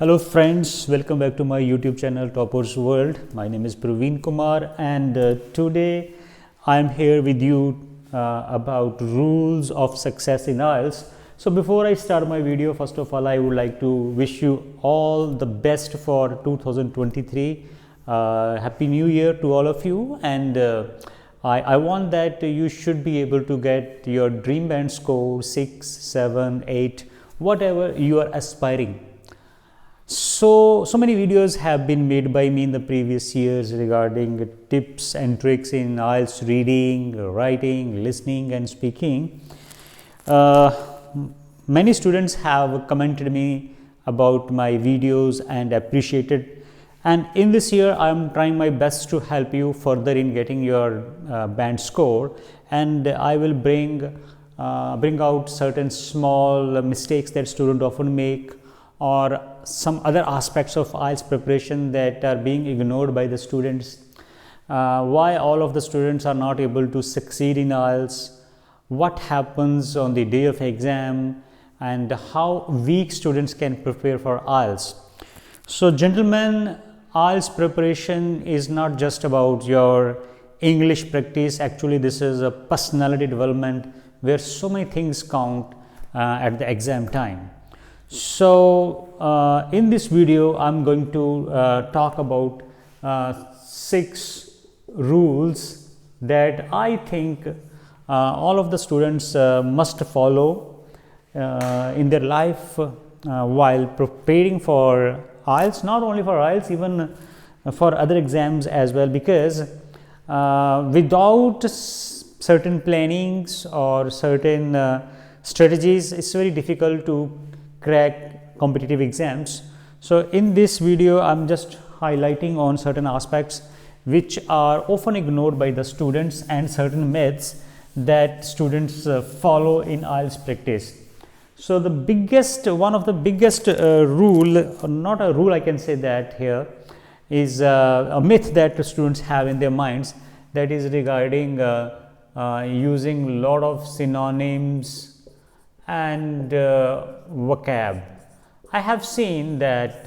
Hello friends, welcome back to my YouTube channel Toppers World. My name is Praveen Kumar and today I am here with you about rules of success in Ielts. So before I start my video, first of all I would like to wish you all the best for 2023. Happy New Year to all of you, and I want that you should be able to get your dream band score 6, 7, 8, whatever you are aspiring. So many videos have been made by me in the previous years regarding tips and tricks in Ielts reading, writing, listening and speaking. Many students have commented me about my videos and appreciated, and in this year I am trying my best to help you further in getting your band score, and I will bring out certain small mistakes that students often make, or some other aspects of Ielts preparation that are being ignored by the students, why all of the students are not able to succeed in Ielts, what happens on the day of exam, and how weak students can prepare for Ielts. So gentlemen, Ielts preparation is not just about your English practice. Actually this is a personality development where so many things count at the exam time. So in this video I am going to talk about 6 rules that I think all of the students must follow in their life while preparing for Ielts, not only for Ielts, even for other exams as well, because without certain plannings or certain strategies it's very difficult to crack competitive exams. So in this video I am just highlighting on certain aspects which are often ignored by the students and certain myths that students follow in Ielts practice. So the one of the biggest rule, not a rule I can say that here, is a myth that students have in their minds, that is regarding using lot of synonyms and vocab. I have seen that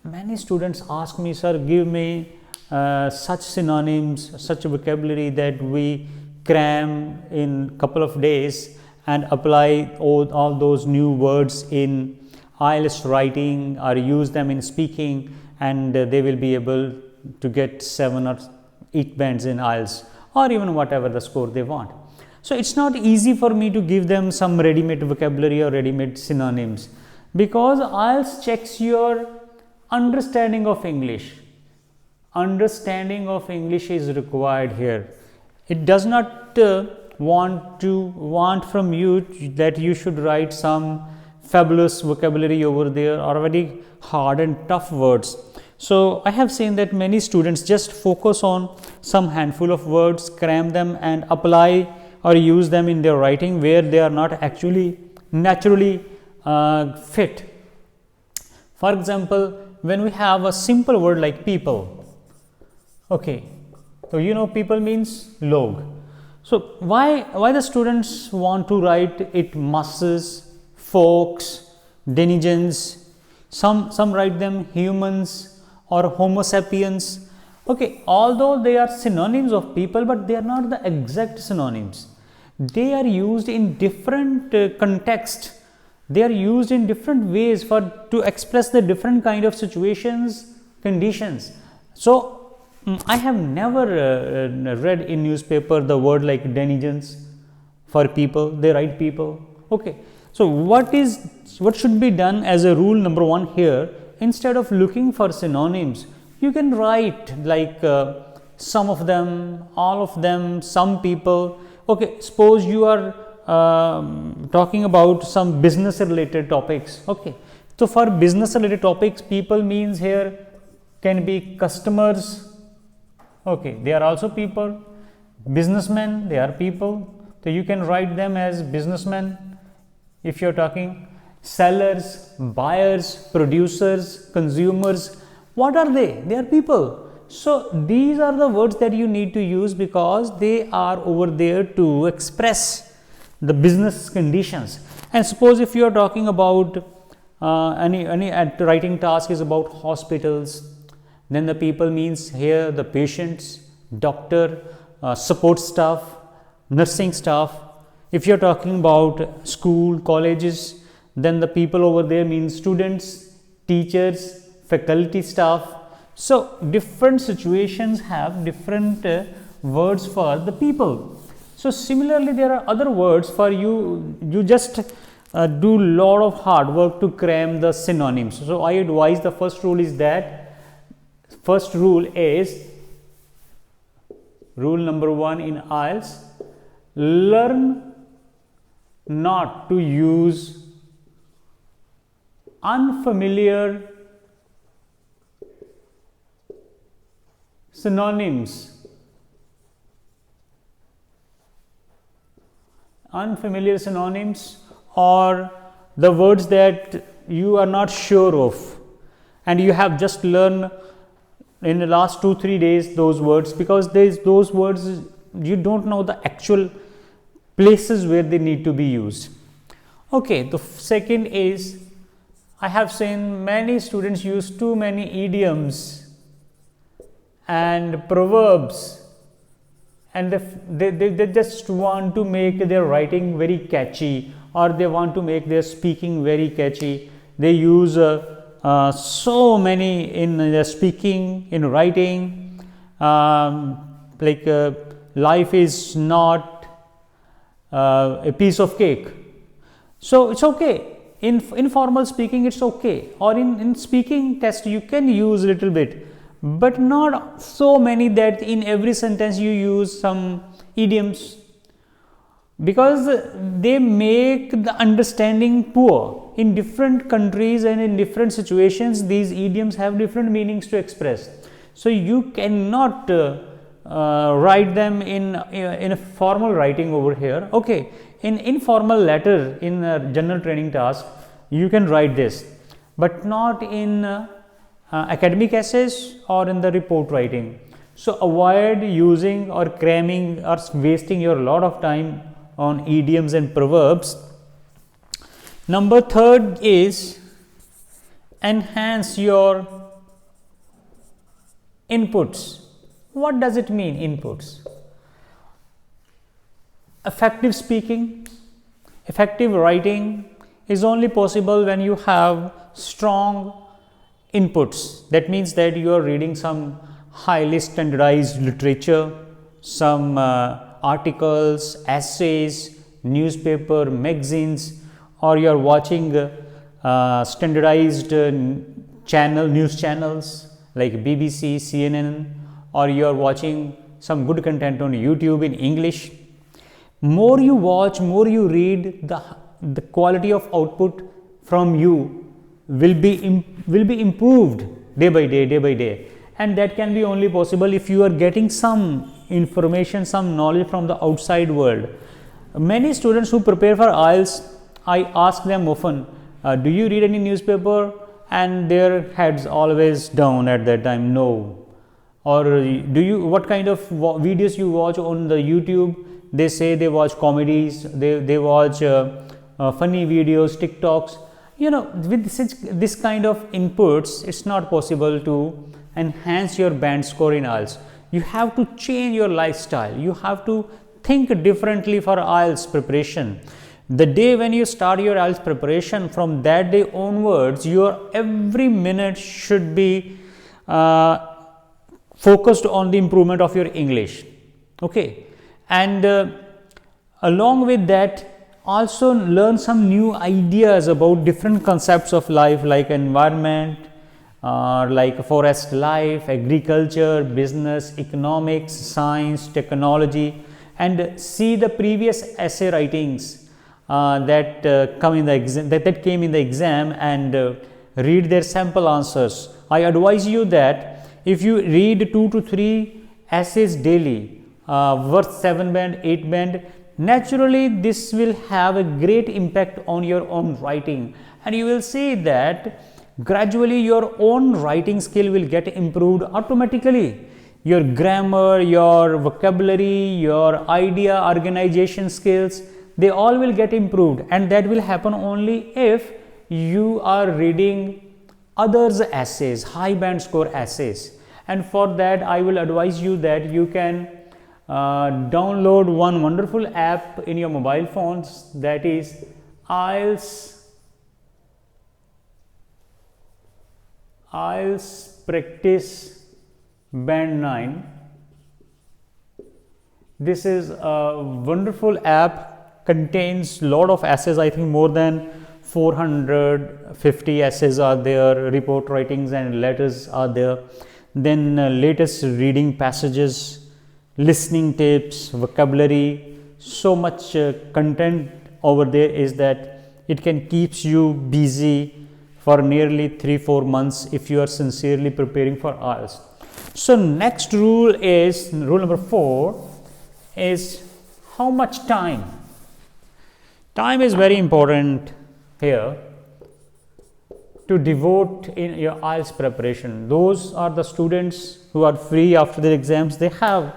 many students ask me, sir, give me such synonyms, such a vocabulary that we cram in couple of days and apply all those new words in Ielts writing or use them in speaking, and they will be able to get 7 or 8 bands in Ielts, or even whatever the score they want. So it's not easy for me to give them some ready-made vocabulary or ready-made synonyms, because Ielts checks your understanding of English. Understanding of English is required here. It does not want from you that you should write some fabulous vocabulary over there or very hard and tough words. So I have seen that many students just focus on some handful of words, cram them and apply or use them in their writing where they are not actually naturally fit. For example, when we have a simple word like people, okay, so you know people means log. So why the students want to write it masses, folks, denizens, some write them humans or homo sapiens. Okay, although they are synonyms of people, but they are not the exact synonyms. They are used in different context. They are used in different ways to express the different kind of situations, conditions. So I have never read in newspaper the word like denizens for people. They write people. Okay. So what should be done as a rule number 1 here? Instead of looking for synonyms, you can write like some of them, all of them, some people. Okay, suppose you are talking about some business related topics. Okay, so for business related topics, people means here can be customers. Okay, they are also people. Businessmen, they are people. So you can write them as businessmen. If you are talking sellers, buyers, producers, consumers, what are they? They are people. So these are the words that you need to use, because they are over there to express the business conditions. And suppose if you are talking about Any writing task is about hospitals, then the people means here the patients, doctor, support staff, nursing staff. If you are talking about school, colleges, then the people over there means students, teachers, faculty staff. So different situations have different words for the people. So similarly, there are other words for you. You just do lot of hard work to cram the synonyms. So I advise the first rule is rule number 1 in IELTS: learn not to use unfamiliar synonyms. Unfamiliar synonyms or the words that you are not sure of and you have just learned in the last 2-3 days those words, because those words you don't know the actual places where they need to be used. Okay, the second is, I have seen many students use too many idioms and proverbs, and they just want to make their writing very catchy, or they want to make their speaking very catchy. They use so many in their speaking, in writing, life is not a piece of cake. So it's okay. In informal speaking, it's okay, or in speaking test you can use a little bit, but not so many that in every sentence you use some idioms, because they make the understanding poor. In different countries and in different situations, these idioms have different meanings to express. So you cannot write them in a formal writing over here. Okay, in informal letter, in a general training task, you can write this, but not in academic essays or in the report writing. So avoid using or cramming or wasting your lot of time on idioms and proverbs. Number 3 is enhance your inputs. What does it mean, inputs? Effective speaking, effective writing is only possible when you have strong inputs. That means that you are reading some highly standardized literature, some articles, essays, newspaper, magazines, or you are watching standardized news channels like BBC, CNN, or you are watching some good content on YouTube in English. More you watch, more you read, the quality of output from you will be improved day by day, and that can be only possible if you are getting some information, some knowledge from the outside world. Many students who prepare for IELTS, I ask them often, do you read any newspaper? And their heads always down at that time, no. Or what kind of videos you watch on the YouTube? They say they watch comedies, they watch funny videos, TikToks. With this kind of inputs, it's not possible to enhance your band score in IELTS. You have to change your lifestyle. You have to think differently for IELTS preparation. The day when you start your IELTS preparation, from that day onwards, your every minute should be focused on the improvement of your English. Okay, and along with that, also learn some new ideas about different concepts of life, like environment, like forest life, agriculture, business, economics, science, technology, and see the previous essay writings that came in the exam, and read their sample answers. I advise you that if you read 2 to 3 essays daily, worth 7 band, 8 band, naturally this will have a great impact on your own writing, and you will see that gradually your own writing skill will get improved automatically. Your grammar, your vocabulary, your idea organization skills, they all will get improved, and that will happen only if you are reading others' essays, high band score essays, and for that I will advise you that you can download one wonderful app in your mobile phones, that is Ielts Practice Band 9. This is a wonderful app, contains lot of essays. I think more than 450 essays are there, report writings and letters are there, then latest reading passages, listening tips, vocabulary. So much content over there is that it can keeps you busy for nearly 3-4 months if you are sincerely preparing for IELTS. So next rule is, rule number 4 is how much time. Time is very important here to devote in your IELTS preparation. Those are the students who are free after their exams. They have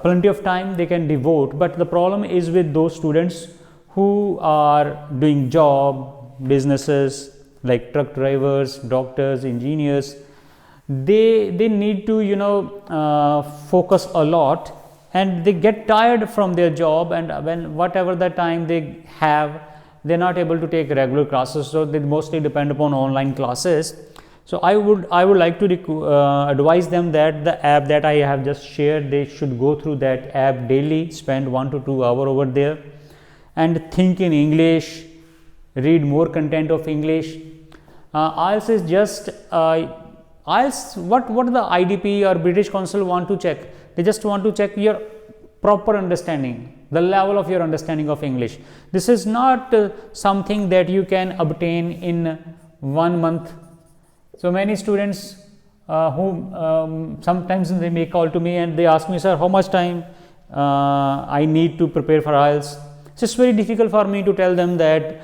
plenty of time they can devote, but the problem is with those students who are doing job, businesses like truck drivers, doctors, engineers. They need to focus a lot, and they get tired from their job, and when whatever the time they have, they're not able to take regular classes, so they mostly depend upon online classes. So I would like to advise them that the app that I have just shared, they should go through that app daily, spend 1 to 2 hours over there and think in English, read more content of English. IELTS is just IELTS, what the IDP or British Council want to check? They just want to check your proper understanding, the level of your understanding of English. This is not something that you can obtain in 1 month. So many students who sometimes they may call to me and they ask me, sir, how much time I need to prepare for IELTS? So it's very difficult for me to tell them that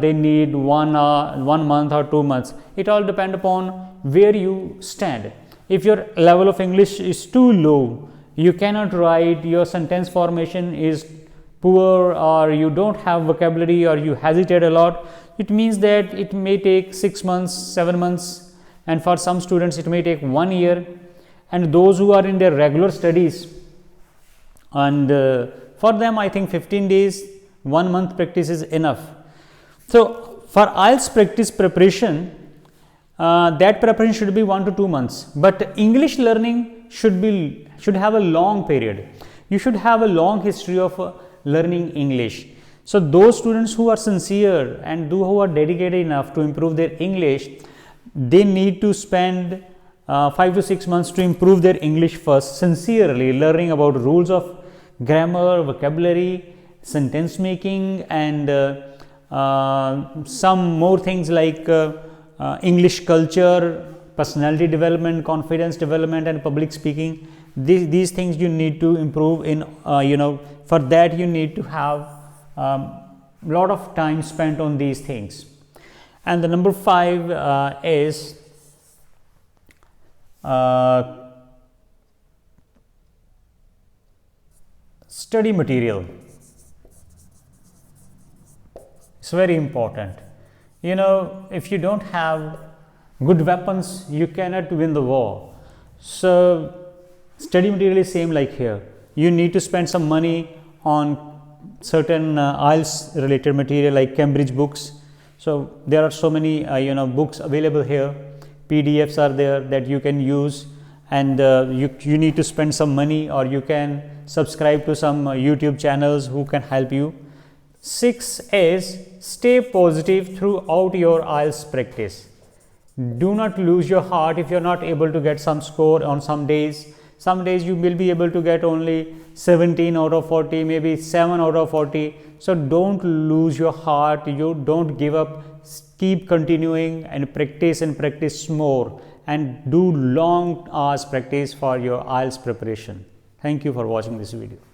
they need 1 month or 2 months. It all depends upon where you stand. If your level of English is too low, you cannot write, your sentence formation is poor, or you don't have vocabulary, or you hesitate a lot, it means that it may take 6 months, 7 months, and for some students it may take 1 year. And those who are in their regular studies, and for them I think 15 days, 1 month practice is enough. So for IELTS practice preparation, that preparation should be 1 to 2 months, but English learning should have a long period. You should have a long history of learning English. So those students who are sincere and who are dedicated enough to improve their English, they need to spend 5 to 6 months to improve their English first, sincerely learning about rules of grammar, vocabulary, sentence making, and some more things like English culture, personality development, confidence development, and public speaking. These things you need to improve in, for that you need to have lot of time spent on these things. And the number 5 is study material. It's very important. If you don't have good weapons, you cannot win the war. So study material is same like here. You need to spend some money on certain IELTS related material like Cambridge books. So there are so many books available here. PDFs are there that you can use, and you need to spend some money, or you can subscribe to some YouTube channels who can help you. 6 is stay positive throughout your IELTS practice. Do not lose your heart if you are not able to get some score on some days. Some days you will be able to get only 17 out of 40, maybe 7 out of 40. So don't lose your heart. You don't give up. Keep continuing and practice more, and do long hours practice for your IELTS preparation. Thank you for watching this video.